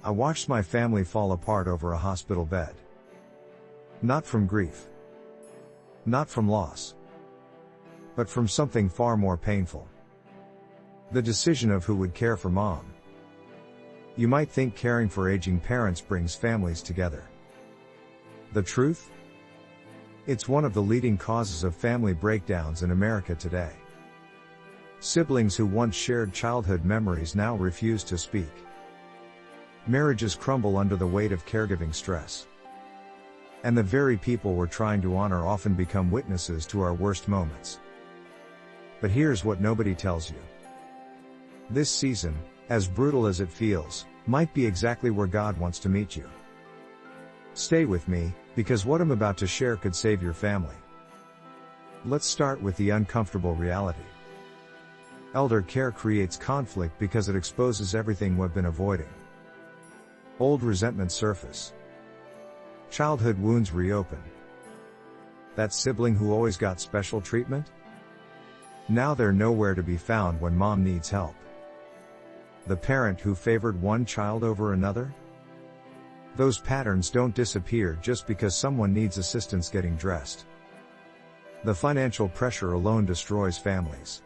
I watched my family fall apart over a hospital bed. Not from grief. Not from loss. But from something far more painful. The decision of who would care for mom. You might think caring for aging parents brings families together. The truth? It's one of the leading causes of family breakdowns in America today. Siblings who once shared childhood memories now refuse to speak. Marriages crumble under the weight of caregiving stress. And the very people we're trying to honor often become witnesses to our worst moments. But here's what nobody tells you. This season, as brutal as it feels, might be exactly where God wants to meet you. Stay with me, because what I'm about to share could save your family. Let's start with the uncomfortable reality. Elder care creates conflict because it exposes everything we've been avoiding. Old resentments surface. Childhood wounds reopen. That sibling who always got special treatment? Now they're nowhere to be found when mom needs help. The parent who favored one child over another? Those patterns don't disappear just because someone needs assistance getting dressed. The financial pressure alone destroys families.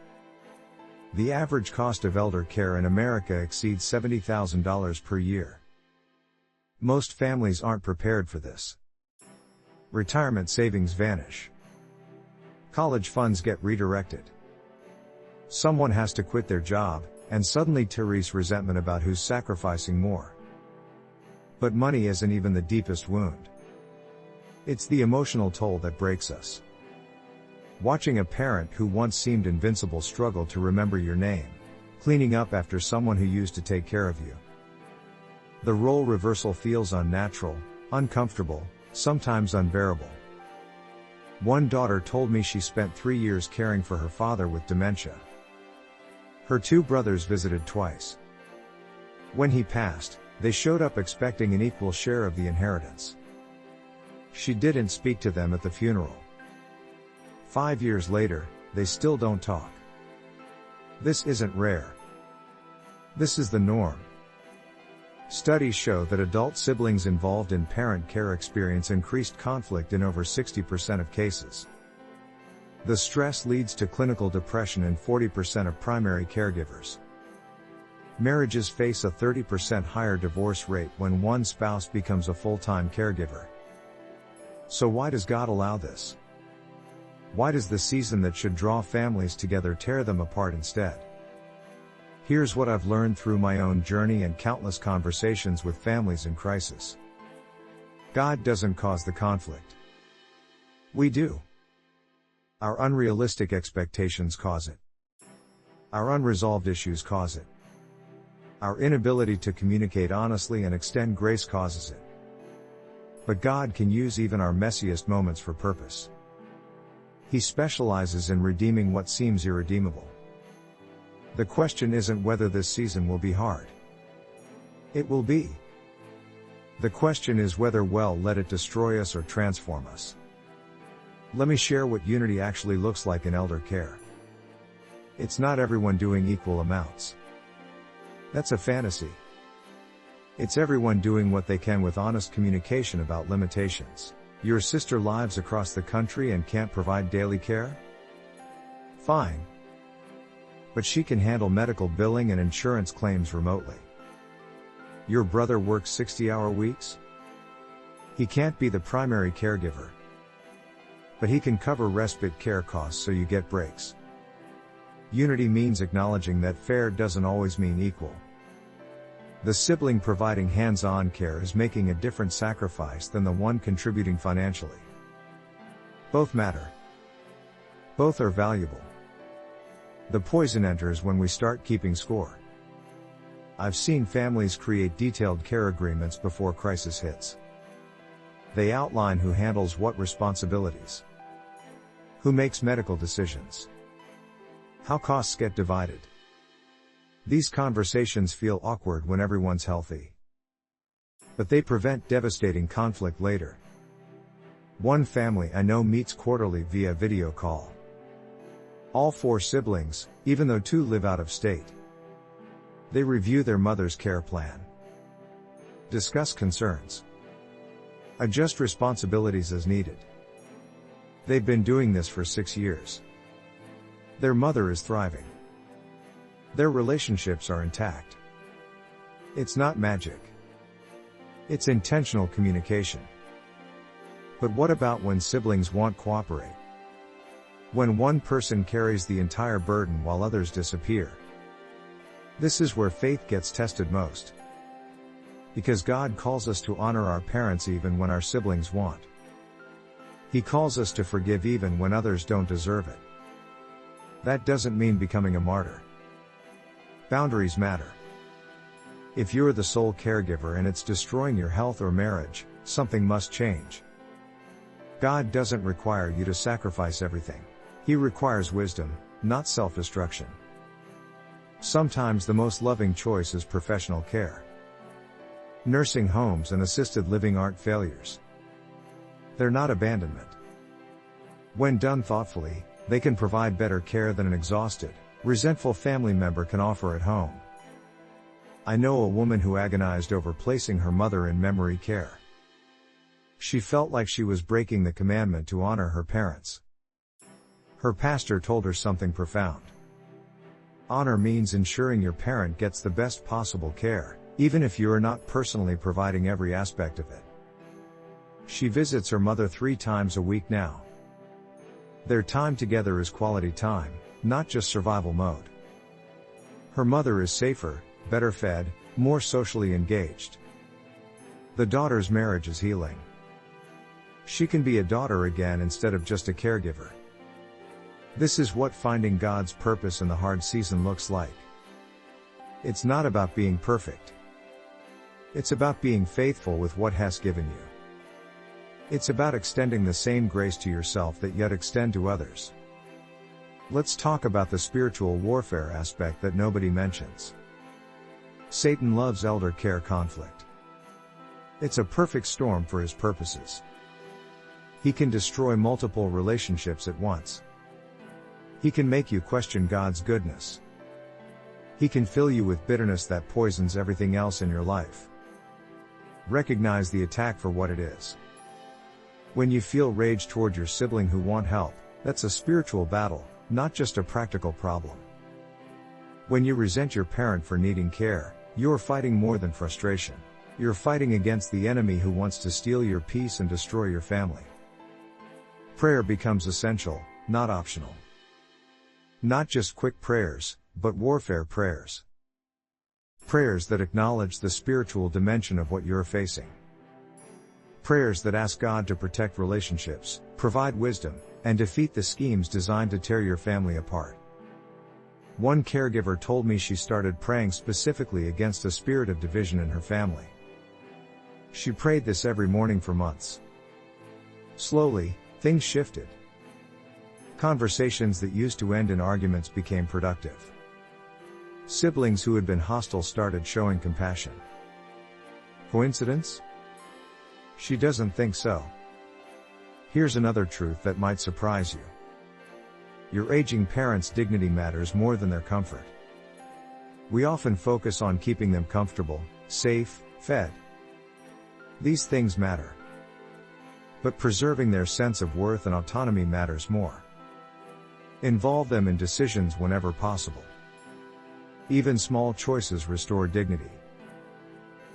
The average cost of elder care in America exceeds $70,000 per year. Most families aren't prepared for this. Retirement savings vanish. College funds get redirected. Someone has to quit their job, and suddenly Therese resentment about who's sacrificing more. But money isn't even the deepest wound. It's the emotional toll that breaks us. Watching a parent who once seemed invincible struggle to remember your name, cleaning up after someone who used to take care of you. The role reversal feels unnatural, uncomfortable, sometimes unbearable. One daughter told me she spent 3 years caring for her father with dementia. Her 2 brothers visited twice. When he passed, they showed up expecting an equal share of the inheritance. She didn't speak to them at the funeral. 5 years later, they still don't talk. This isn't rare. This is the norm. Studies show that adult siblings involved in parent care experience increased conflict in over 60% of cases. The stress leads to clinical depression in 40% of primary caregivers. Marriages face a 30% higher divorce rate when one spouse becomes a full-time caregiver. So why does God allow this? Why does the season that should draw families together tear them apart instead? Here's what I've learned through my own journey and countless conversations with families in crisis. God doesn't cause the conflict. We do. Our unrealistic expectations cause it. Our unresolved issues cause it. Our inability to communicate honestly and extend grace causes it. But God can use even our messiest moments for purpose. He specializes in redeeming what seems irredeemable. The question isn't whether this season will be hard. It will be. The question is whether we'll let it destroy us or transform us. Let me share what unity actually looks like in elder care. It's not everyone doing equal amounts. That's a fantasy. It's everyone doing what they can with honest communication about limitations. Your sister lives across the country and can't provide daily care? Fine. But she can handle medical billing and insurance claims remotely. Your brother works 60-hour weeks? He can't be the primary caregiver. But he can cover respite care costs so you get breaks. Unity means acknowledging that fair doesn't always mean equal. The sibling providing hands-on care is making a different sacrifice than the one contributing financially. Both matter. Both are valuable. The poison enters when we start keeping score. I've seen families create detailed care agreements before crisis hits. They outline who handles what responsibilities, who makes medical decisions, how costs get divided. These conversations feel awkward when everyone's healthy. But they prevent devastating conflict later. One family I know meets quarterly via video call. All 4 siblings, even though 2 live out of state. They review their mother's care plan. Discuss concerns. Adjust responsibilities as needed. They've been doing this for 6 years. Their mother is thriving. Their relationships are intact. It's not magic. It's intentional communication. But what about when siblings won't cooperate? When one person carries the entire burden while others disappear? This is where faith gets tested most. Because God calls us to honor our parents even when our siblings won't. He calls us to forgive even when others don't deserve it. That doesn't mean becoming a martyr. Boundaries matter. If you're the sole caregiver and it's destroying your health or marriage, something must change. God doesn't require you to sacrifice everything. He requires wisdom, not self-destruction. Sometimes the most loving choice is professional care. Nursing homes and assisted living aren't failures. They're not abandonment. When done thoughtfully, they can provide better care than an exhausted, resentful family member can offer at home. I know a woman who agonized over placing her mother in memory care. She felt like she was breaking the commandment to honor her parents. Her pastor told her something profound. Honor means ensuring your parent gets the best possible care, even if you are not personally providing every aspect of it. She visits her mother 3 times a week now. Their time together is quality time, not just survival mode. Her mother is safer, better fed, more socially engaged. The daughter's marriage is healing. She can be a daughter again instead of just a caregiver. This is what finding God's purpose in the hard season looks like. It's not about being perfect. It's about being faithful with what has given you. It's about extending the same grace to yourself that yet extend to others. Let's talk about the spiritual warfare aspect that nobody mentions. Satan loves elder care conflict. It's a perfect storm for his purposes. He can destroy multiple relationships at once. He can make you question God's goodness. He can fill you with bitterness that poisons everything else in your life. Recognize the attack for what it is. When you feel rage toward your sibling who won't help, that's a spiritual battle, not just a practical problem. When you resent your parent for needing care, you're fighting more than frustration. You're fighting against the enemy who wants to steal your peace and destroy your family. Prayer becomes essential, not optional. Not just quick prayers, but warfare prayers. Prayers that acknowledge the spiritual dimension of what you're facing. Prayers that ask God to protect relationships, provide wisdom, and defeat the schemes designed to tear your family apart. One caregiver told me she started praying specifically against a spirit of division in her family. She prayed this every morning for months. Slowly, things shifted. Conversations that used to end in arguments became productive. Siblings who had been hostile started showing compassion. Coincidence? She doesn't think so. Here's another truth that might surprise you. Your aging parents' dignity matters more than their comfort. We often focus on keeping them comfortable, safe, fed. These things matter. But preserving their sense of worth and autonomy matters more. Involve them in decisions whenever possible. Even small choices restore dignity.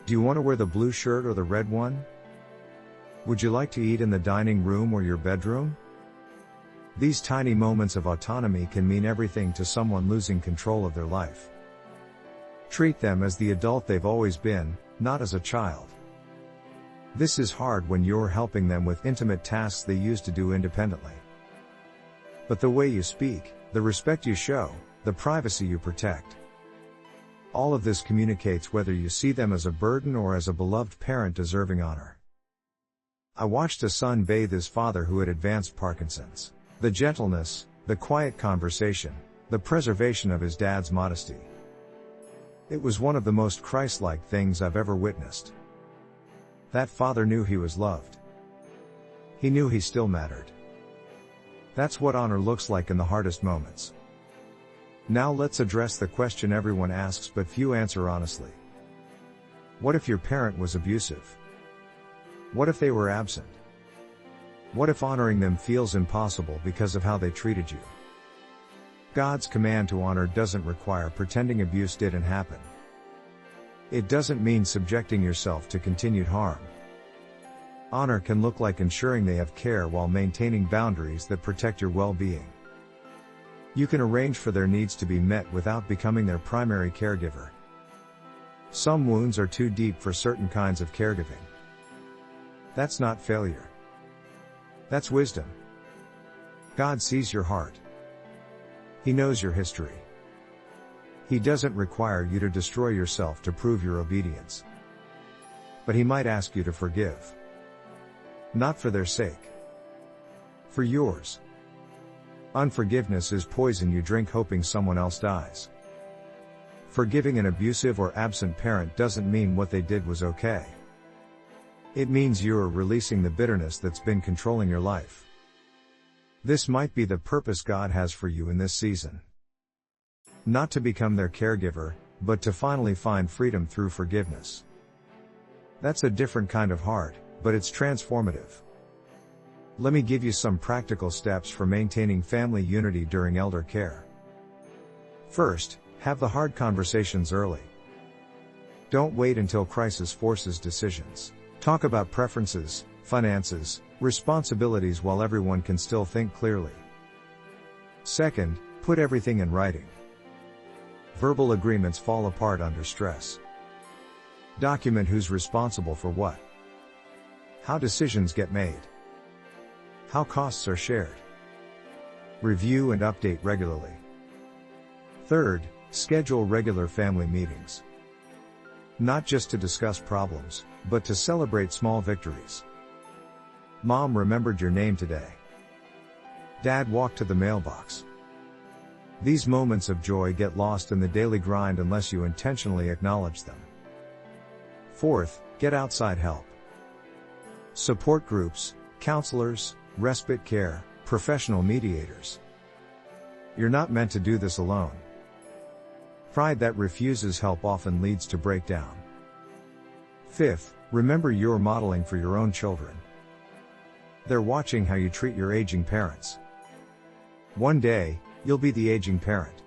Do you want to wear the blue shirt or the red one? Would you like to eat in the dining room or your bedroom? These tiny moments of autonomy can mean everything to someone losing control of their life. Treat them as the adult they've always been, not as a child. This is hard when you're helping them with intimate tasks they used to do independently. But the way you speak, the respect you show, the privacy you protect. All of this communicates whether you see them as a burden or as a beloved parent deserving honor. I watched a son bathe his father who had advanced Parkinson's. The gentleness, the quiet conversation, the preservation of his dad's modesty. It was one of the most Christ-like things I've ever witnessed. That father knew he was loved. He knew he still mattered. That's what honor looks like in the hardest moments. Now let's address the question everyone asks but few answer honestly. What if your parent was abusive? What if they were absent? What if honoring them feels impossible because of how they treated you? God's command to honor doesn't require pretending abuse didn't happen. It doesn't mean subjecting yourself to continued harm. Honor can look like ensuring they have care while maintaining boundaries that protect your well-being. You can arrange for their needs to be met without becoming their primary caregiver. Some wounds are too deep for certain kinds of caregiving. That's not failure. That's wisdom. God sees your heart. He knows your history. He doesn't require you to destroy yourself to prove your obedience. But He might ask you to forgive. Not for their sake. For yours. Unforgiveness is poison you drink hoping someone else dies. Forgiving an abusive or absent parent doesn't mean what they did was okay. It means you're releasing the bitterness that's been controlling your life. This might be the purpose God has for you in this season. Not to become their caregiver, but to finally find freedom through forgiveness. That's a different kind of heart, but it's transformative. Let me give you some practical steps for maintaining family unity during elder care. First, have the hard conversations early. Don't wait until crisis forces decisions. Talk about preferences, finances, responsibilities while everyone can still think clearly. Second, put everything in writing. Verbal agreements fall apart under stress. Document who's responsible for what. How decisions get made. How costs are shared. Review and update regularly. Third, schedule regular family meetings. Not just to discuss problems, but to celebrate small victories. Mom remembered your name today. Dad walked to the mailbox. These moments of joy get lost in the daily grind unless you intentionally acknowledge them. Fourth, get outside help. Support groups, counselors, respite care, professional mediators. You're not meant to do this alone. Pride that refuses help often leads to breakdown. Fifth, remember you're modeling for your own children. They're watching how you treat your aging parents. One day, you'll be the aging parent.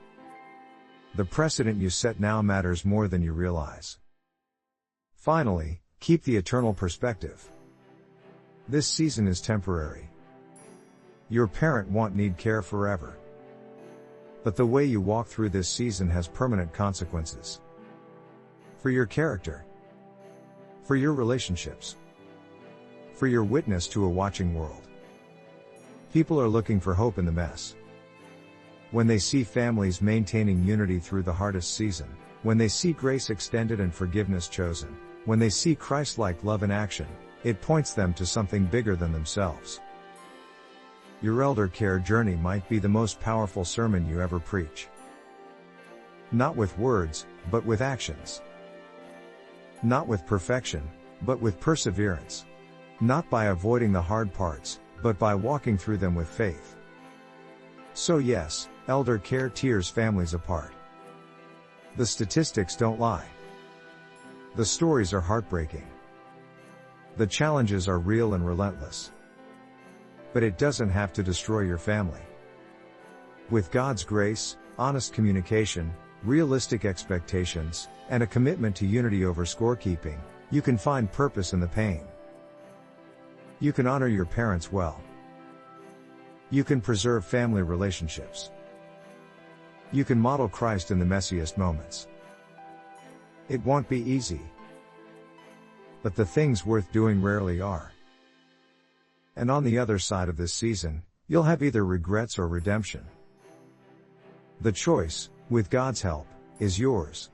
The precedent you set now matters more than you realize. Finally, keep the eternal perspective. This season is temporary. Your parent won't need care forever. But the way you walk through this season has permanent consequences. For your character. For your relationships. For your witness to a watching world. People are looking for hope in the mess. When they see families maintaining unity through the hardest season, when they see grace extended and forgiveness chosen, when they see Christ-like love in action, it points them to something bigger than themselves. Your elder care journey might be the most powerful sermon you ever preach. Not with words, but with actions. Not with perfection, but with perseverance. Not by avoiding the hard parts, but by walking through them with faith. So yes, elder care tears families apart. The statistics don't lie. The stories are heartbreaking. The challenges are real and relentless. But it doesn't have to destroy your family. With God's grace, honest communication, realistic expectations, and a commitment to unity over scorekeeping, you can find purpose in the pain. You can honor your parents well. You can preserve family relationships. You can model Christ in the messiest moments. It won't be easy. But the things worth doing rarely are. And on the other side of this season, you'll have either regrets or redemption. The choice, with God's help, is yours.